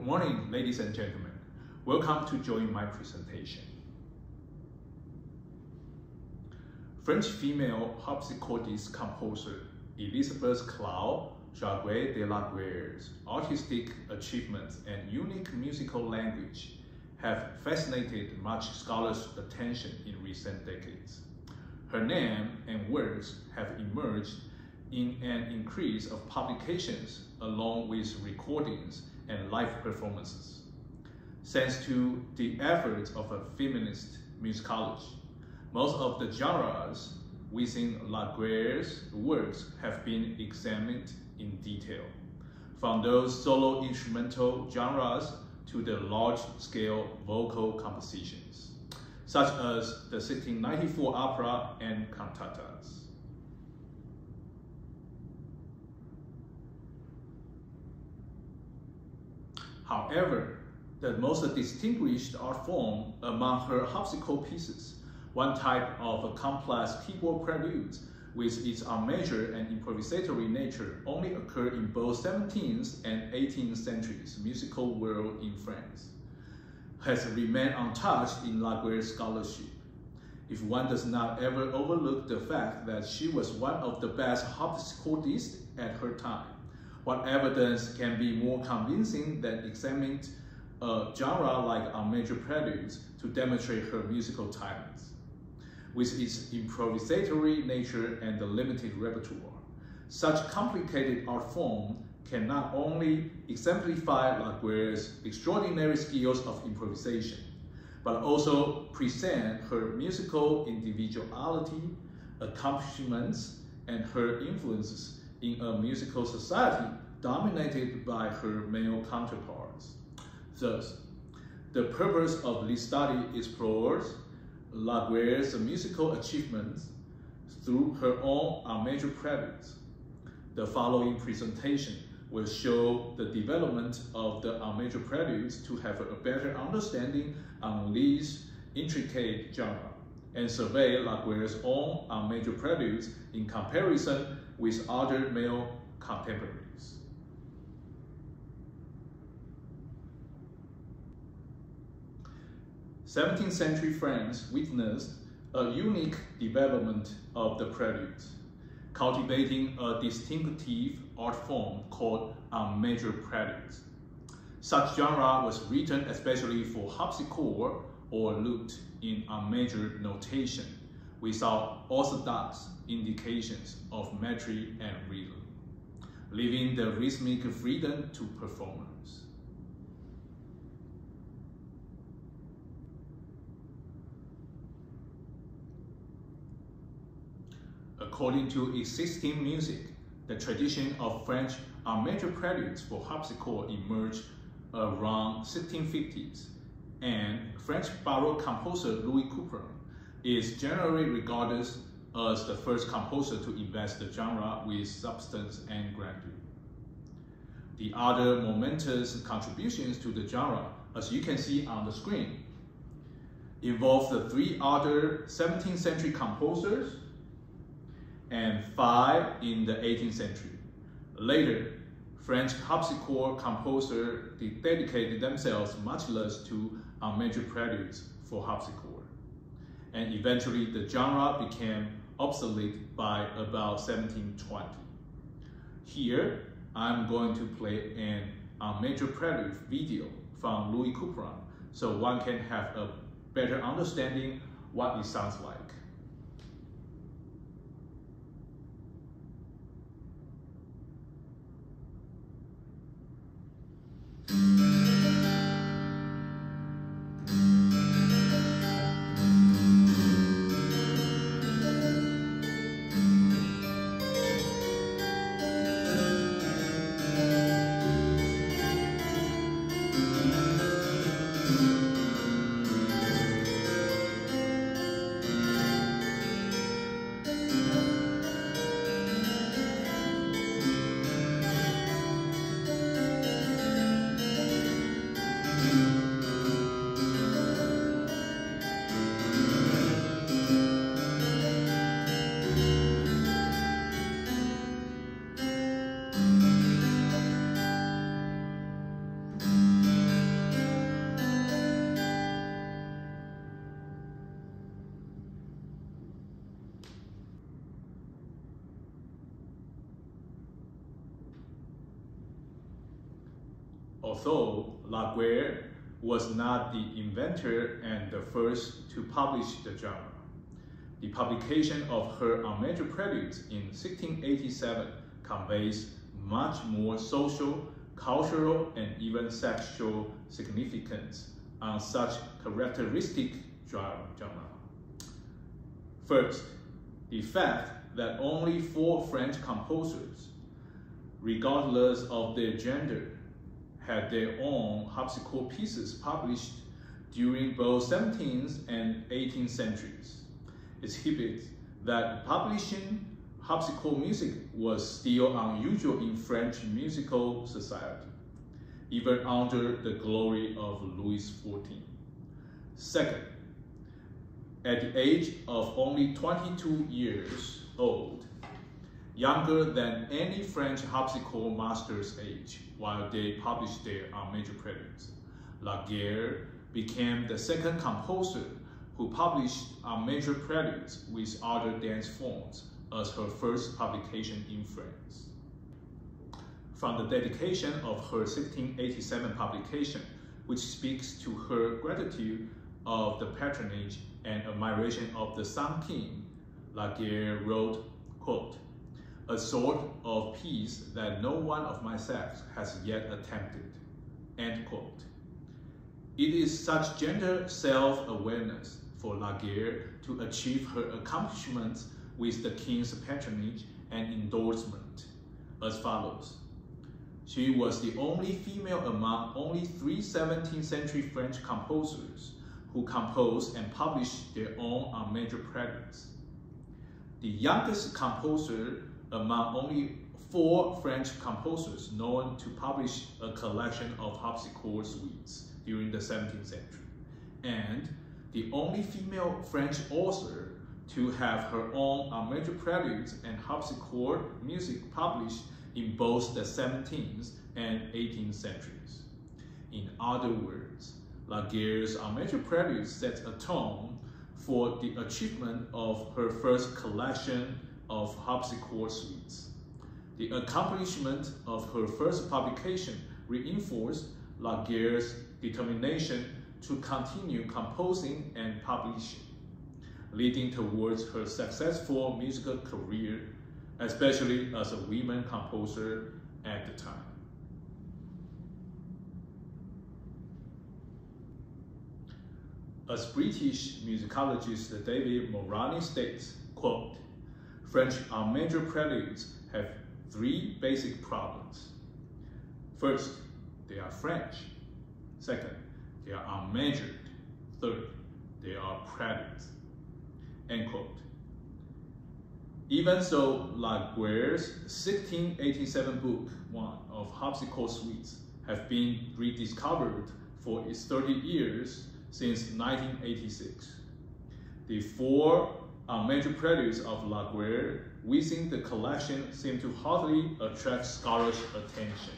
Good morning, ladies and gentlemen. Welcome to join my presentation. French female harpsichordist-composer Elisabeth-Claude Jacquet de La Guerre's artistic achievements and unique musical language have fascinated much scholars' attention in recent decades. Her name and works have emerged in an increase of publications along with recordings and live performances. Thanks to the efforts of a feminist musicology, most of the genres within La Guerre's works have been examined in detail, from those solo instrumental genres to the large-scale vocal compositions, such as the 1694 opera and cantatas. However, the most distinguished art form among her harpsichord pieces, one type of complex keyboard preludes with its unmeasured and improvisatory nature, only occurred in both 17th and 18th centuries musical world in France, has remained untouched in La Guerre's scholarship. If one does not ever overlook the fact that she was one of the best harpsichordists at her time, what evidence can be more convincing than examining a genre like unmeasured preludes to demonstrate her musical talents? With its improvisatory nature and the limited repertoire, such complicated art form can not only exemplify La Guerre's extraordinary skills of improvisation, but also present her musical individuality, accomplishments, and her influences in a musical society dominated by her male counterparts. Thus, the purpose of this study explores La Guerre's musical achievements through her own unmeasured preludes. The following presentation will show the development of the unmeasured preludes to have a better understanding on this intricate genre, and survey La Guerre's own unmeasured preludes in comparison with other male contemporaries. '17th century France witnessed a unique development of the preludes, cultivating a distinctive art form called unmeasured preludes. Such genre was written especially for harpsichord or lute in unmeasured notation, without orthodox indications of metry and rhythm, leaving the rhythmic freedom to performers. According to existing music, the tradition of French unmeasured preludes for harpsichord emerged around 1650s, and French Baroque composer Louis Couperin is generally regarded as the first composer to invest the genre with substance and grandeur. The other momentous contributions to the genre, as you can see on the screen, involve the three other 17th century composers and 5 in the 18th century. Later, French harpsichord composers dedicated themselves much less to unmeasured preludes for harpsichord, and eventually the genre became obsolete by about 1720. Here, I'm going to play an unmeasured prelude video from Louis Couperin so one can have a better understanding what it sounds like. although La Guerre was not the inventor and the first to publish the genre. The publication of her major preludes in 1687 conveys much more social, cultural, and even sexual significance on such characteristic genre. First, the fact that only 4 French composers, regardless of their gender, had their own harpsichord pieces published during both 17th and 18th centuries exhibits that publishing harpsichord music was still unusual in French musical society, even under the glory of Louis XIV. Second, at the age of only 22 years old, younger than any French harpsichord master's age while they published their major preludes, La Guerre became the second composer who published major preludes with other dance forms as her first publication in France. From the dedication of her 1687 publication, which speaks to her gratitude of the patronage and admiration of the Sun King, La Guerre wrote, quote, "A sort of peace that no one of my sex has yet attempted," end quote. It is such gender self-awareness for La Guerre to achieve her accomplishments with the king's patronage and endorsement as follows. She was the only female among only 3 17th century French composers who composed and published their own major preludes. The youngest composer among only 4 French composers known to publish a collection of harpsichord suites during the 17th century, and the only female French author to have her own major preludes and harpsichord music published in both the 17th and 18th centuries. In other words, La Guerre's major preludes set a tone for the achievement of her first collection of harpsichord suites. The accomplishment of her first publication reinforced La Guerre's determination to continue composing and publishing, leading towards her successful musical career, especially as a woman composer at the time. As British musicologist David Morani states, quote, "French major preludes have 3 basic problems. First, they are French. Second, they are unmeasured. Third, they are preludes," end quote. Even so, La Guerre's 1687 book 1 of harpsichord suites have been rediscovered for its 30 years since 1986. The 4 major preludes of La Guerre within the collection seem to hardly attract scholars' attention.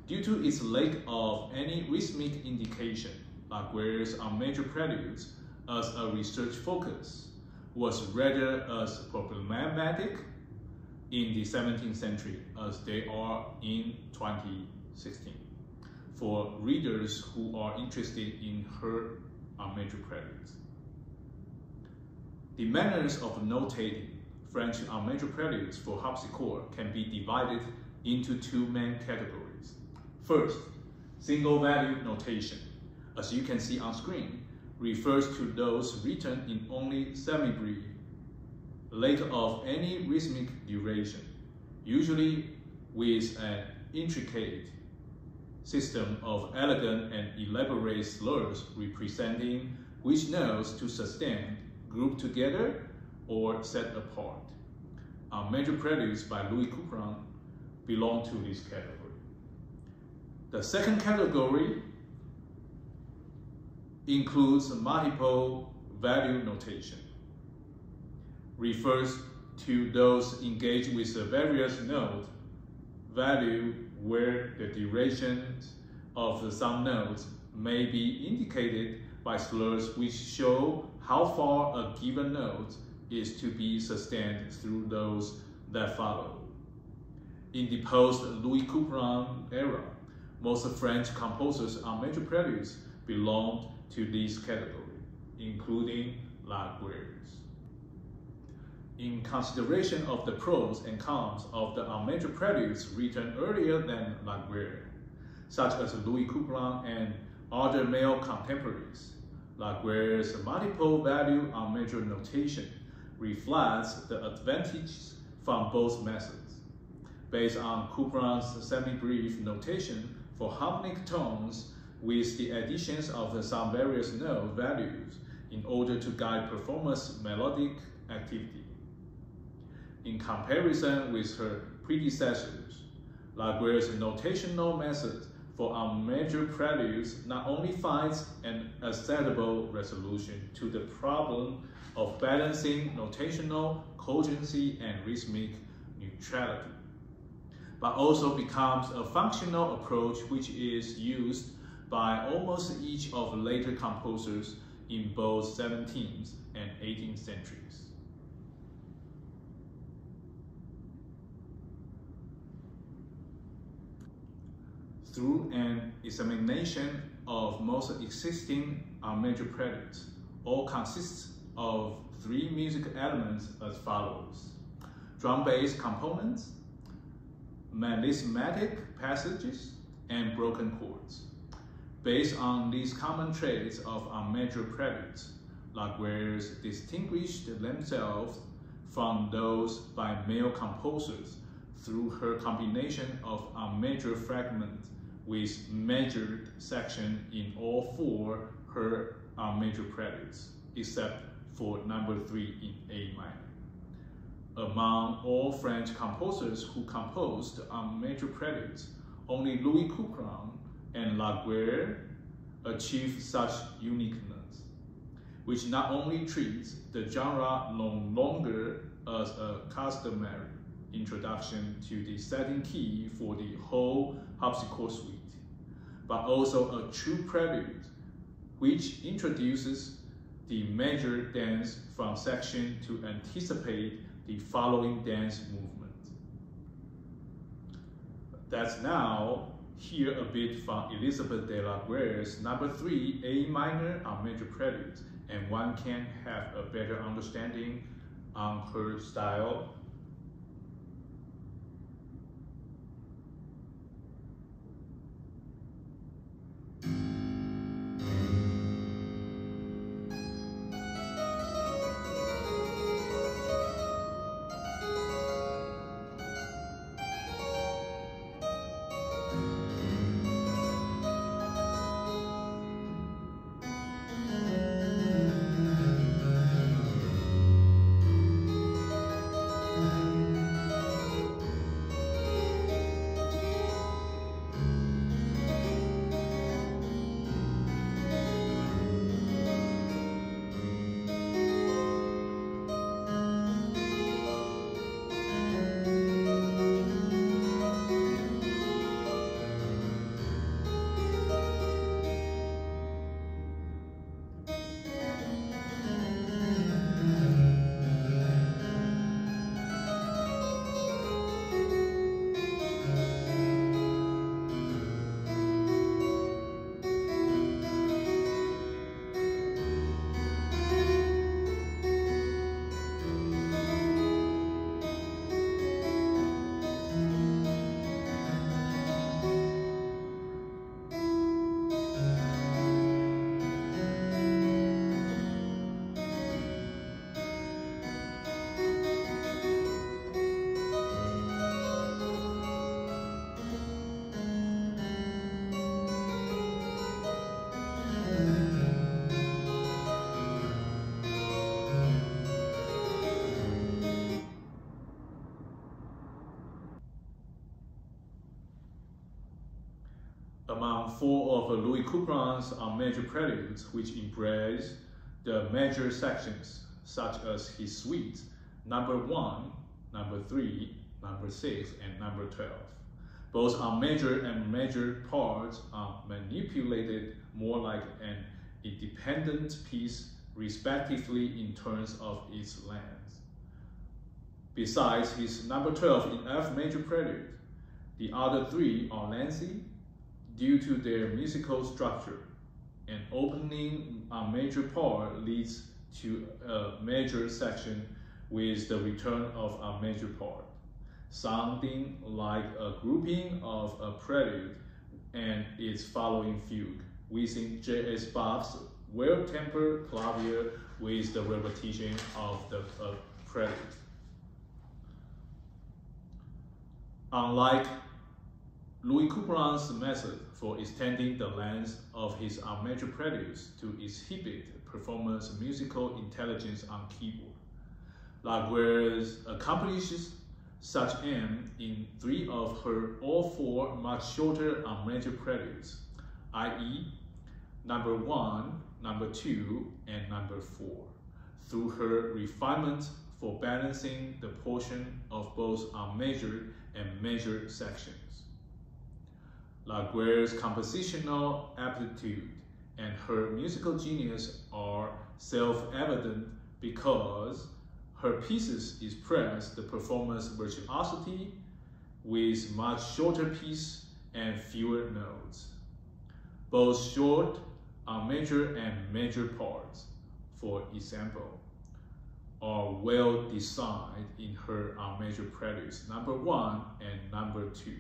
Due to its lack of any rhythmic indication, La Guerre's major preludes as a research focus was rather as problematic in the 17th century as they are in 2016 for readers who are interested in her major preludes. The manners of notating French major preludes for harpsichord can be divided into 2 main categories. First, single value notation, as you can see on screen, refers to those written in only semi-breve, lack of any rhythmic duration, usually with an intricate system of elegant and elaborate slurs representing which notes to sustain, group together, or set apart. Major preludes by Louis Couperin belong to this category. The second category includes multiple value notation, refers to those engaged with the various note value where the durations of some notes may be indicated by slurs which show how far a given note is to be sustained through those that follow. In the post-Louis Couperin era, Most French composers on major preludes belonged to this category, including La Guerre. In consideration of the pros and cons of the major preludes written earlier than La Guerre, such as Louis Couperin and other male contemporaries, La Guerre's multiple value on major notation reflects the advantages from both methods. Based on Couperin's semi-brief notation for harmonic tones with the additions of some various note values in order to guide performance melodic activity. In comparison with her predecessors, La Guerre's notational method for major preludes not only finds an acceptable resolution to the problem of balancing notational cogency and rhythmic neutrality, but also becomes a functional approach which is used by almost each of the later composers in both 17th and 18th centuries. Through an examination of most existing major preludes, all consists of three music elements as follows: drum-bass components, melismatic passages, and broken chords. Based on these common traits of major preludes, La Guerre's distinguished themselves from those by male composers through her combination of major fragments with measured section in all four her major preludes, except for number 3 in A minor. Among all French composers who composed major preludes, only Louis Couperin and La Guerre achieved such uniqueness, which not only treats the genre no longer as a customary introduction to the setting key for the whole harpsichord suite, but also a true prelude, which introduces the measured dance from section to anticipate the following dance movement. Let's now hear a bit from Elisabeth de La Guerre's number 3 A minor major prelude, and one can have a better understanding on her style. Among four of Louis Couperin's major preludes, which embrace the major sections, such as his suites, number 1, number 3, number 6, and number 12. Both major and major parts are manipulated more like an independent piece, respectively in terms of its length. Besides his number 12 in F major prelude, the other three are lengthy, due to their musical structure. An opening major part leads to a major section with the return of a major part, sounding like a grouping of a prelude and its following fugue within J.S. Bach's well-tempered clavier with the repetition of the prelude. Unlike Louis Couperin's method for extending the length of his major preludes to exhibit performer's musical intelligence on keyboard, La Guerre accomplishes such aim in 3 of her all 4 much shorter major preludes, i.e. number 1, number 2, and number 4, through her refinement for balancing the portion of both unmeasured and measured sections. La Guerre's compositional aptitude and her musical genius are self-evident because her pieces express the performer's virtuosity with much shorter pieces and fewer notes. Both short, unmeasured, and major parts, for example, are well designed in her unmeasured preludes number 1 and number 2.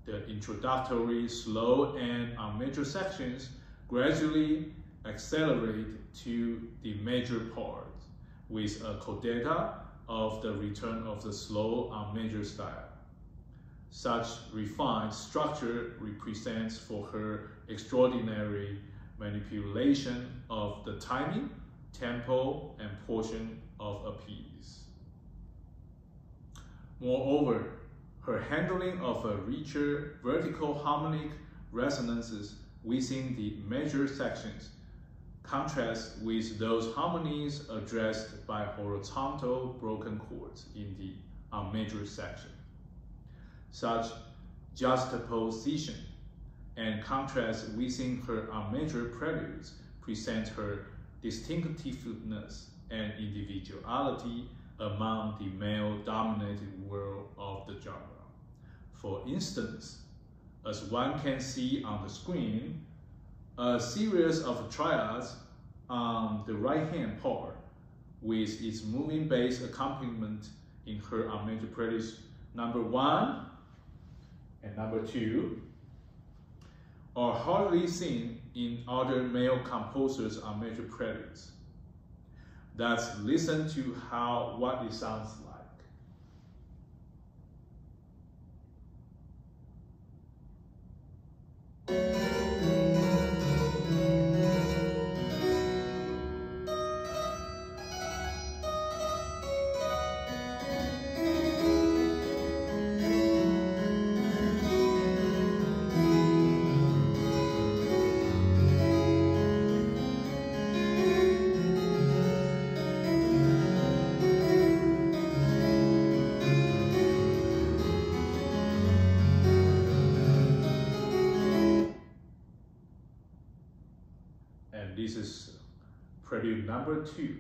The introductory slow and unmeasured sections gradually accelerate to the major part with a coda of the return of the slow unmeasured style. Such refined structure represents for her extraordinary manipulation of the timing, tempo, and portion of a piece. Moreover, her handling of a richer vertical harmonic resonances within the major sections contrasts with those harmonies addressed by horizontal broken chords in the unmeasured section. Such juxtaposition and contrast within her unmeasured preludes present her distinctiveness and individuality among the male-dominated world of the genre. For instance, as one can see on the screen, a series of triads on the right-hand part with its moving bass accompaniment in her unmeasured preludes number 1 and number 2 are hardly seen in other male composers' unmeasured preludes. Let's listen to what it sounds like. This is prelude number 2.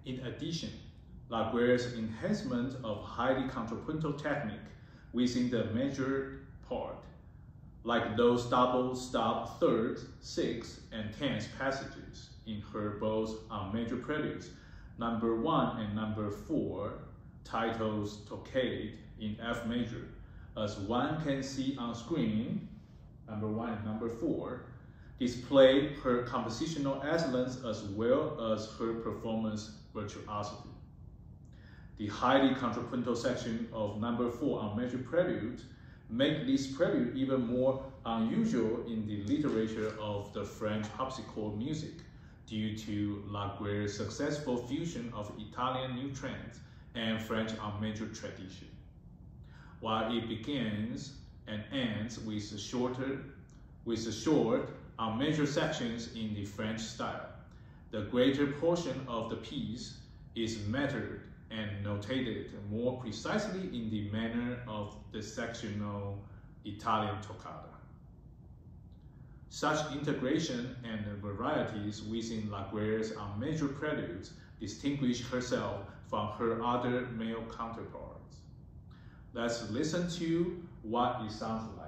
In addition, La Guerre's enhancement of highly contrapuntal technique within the measured part, like those double stop thirds, sixths, and tenths passages in her both unmeasured preludes, number 1 and number 4, titles Toccate in F major, as one can see on screen, number 1 and number 4, display her compositional excellence as well as her performance virtuosity. The highly contrapuntal section of number 4 unmeasured prelude make this prelude even more unusual in the literature of the French harpsichord music due to La Guerre's successful fusion of Italian new trends and French unmeasured tradition. While it begins and ends with a short are major sections in the French style. The greater portion of the piece is mettered and notated more precisely in the manner of the sectional Italian toccata. Such integration and varieties within La Guerre's major preludes distinguish herself from her other male counterparts. Let's listen to what it sounds like.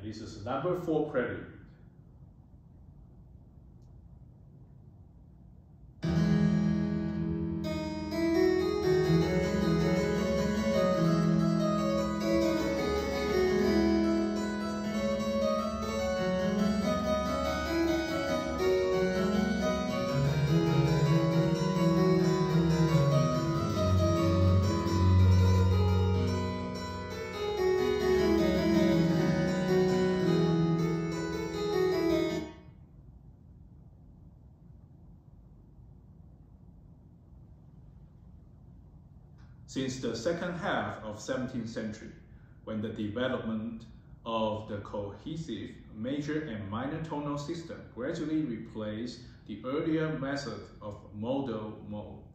This is number 4 prelude. Since the second half of 17th century, when the development of the cohesive major and minor tonal system gradually replaced the earlier method of modal modes,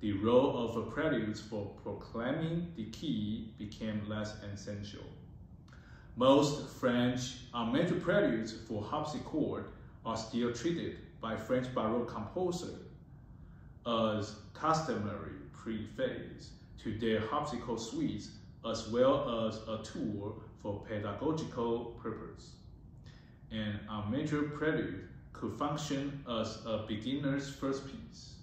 the role of preludes for proclaiming the key became less essential. Most French major preludes for harpsichord are still treated by French Baroque composers as customary preface to their harpsichord suites, as well as a tool for pedagogical purpose. And a major prelude could function as a beginner's first piece.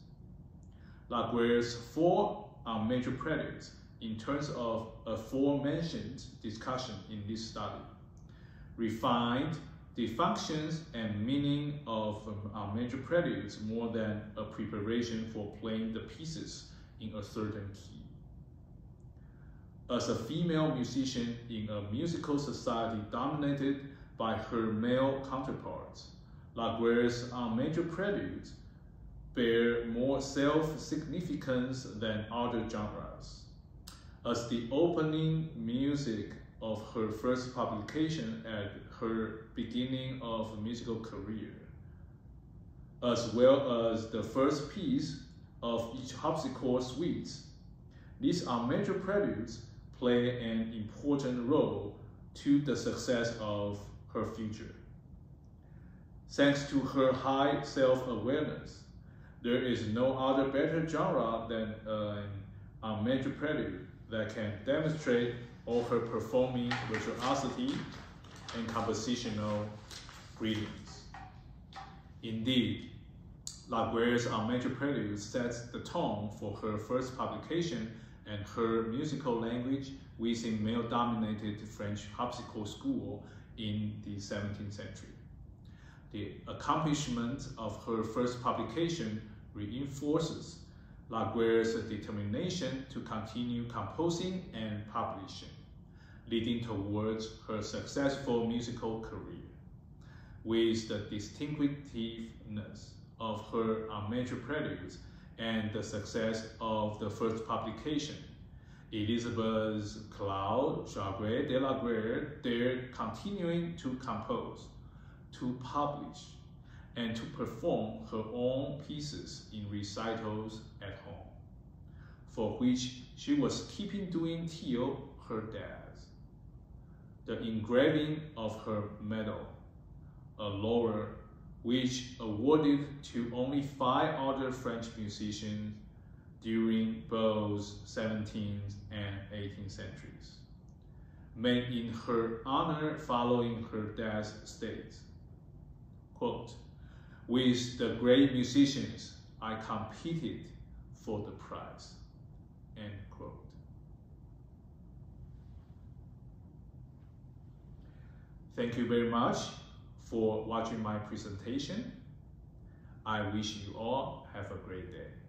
La Guerre's 4 major preludes, in terms of aforementioned discussion in this study, refined the functions and meaning of major preludes more than a preparation for playing the pieces in a certain key. As a female musician in a musical society dominated by her male counterparts, La Guerre's major preludes bear more self-significance than other genres. As the opening music of her first publication at her beginning of musical career, as well as the first piece of each harpsichord suite, these major preludes play an important role to the success of her future. Thanks to her high self-awareness, there is no other better genre than a major prelude that can demonstrate all her performing virtuosity and compositional brilliance. Indeed, La Guerre's major prelude sets the tone for her first publication and her musical language within male-dominated French harpsichord school in the 17th century. The accomplishment of her first publication reinforces La Guerre's determination to continue composing and publishing, leading towards her successful musical career. With the distinctiveness of her major preludes and the success of the first publication, Elisabeth-Claude Jacquet de La Guerre dared continuing to compose, to publish, and to perform her own pieces in recitals at home, for which she was keeping doing till her death. The engraving of her medal, a laurel which awarded to only 5 other French musicians during both 17th and 18th centuries, made in her honor following her death, states, quote, "With the great musicians, I competed for the prize," end quote. Thank you very much for watching my presentation. I wish you all have a great day.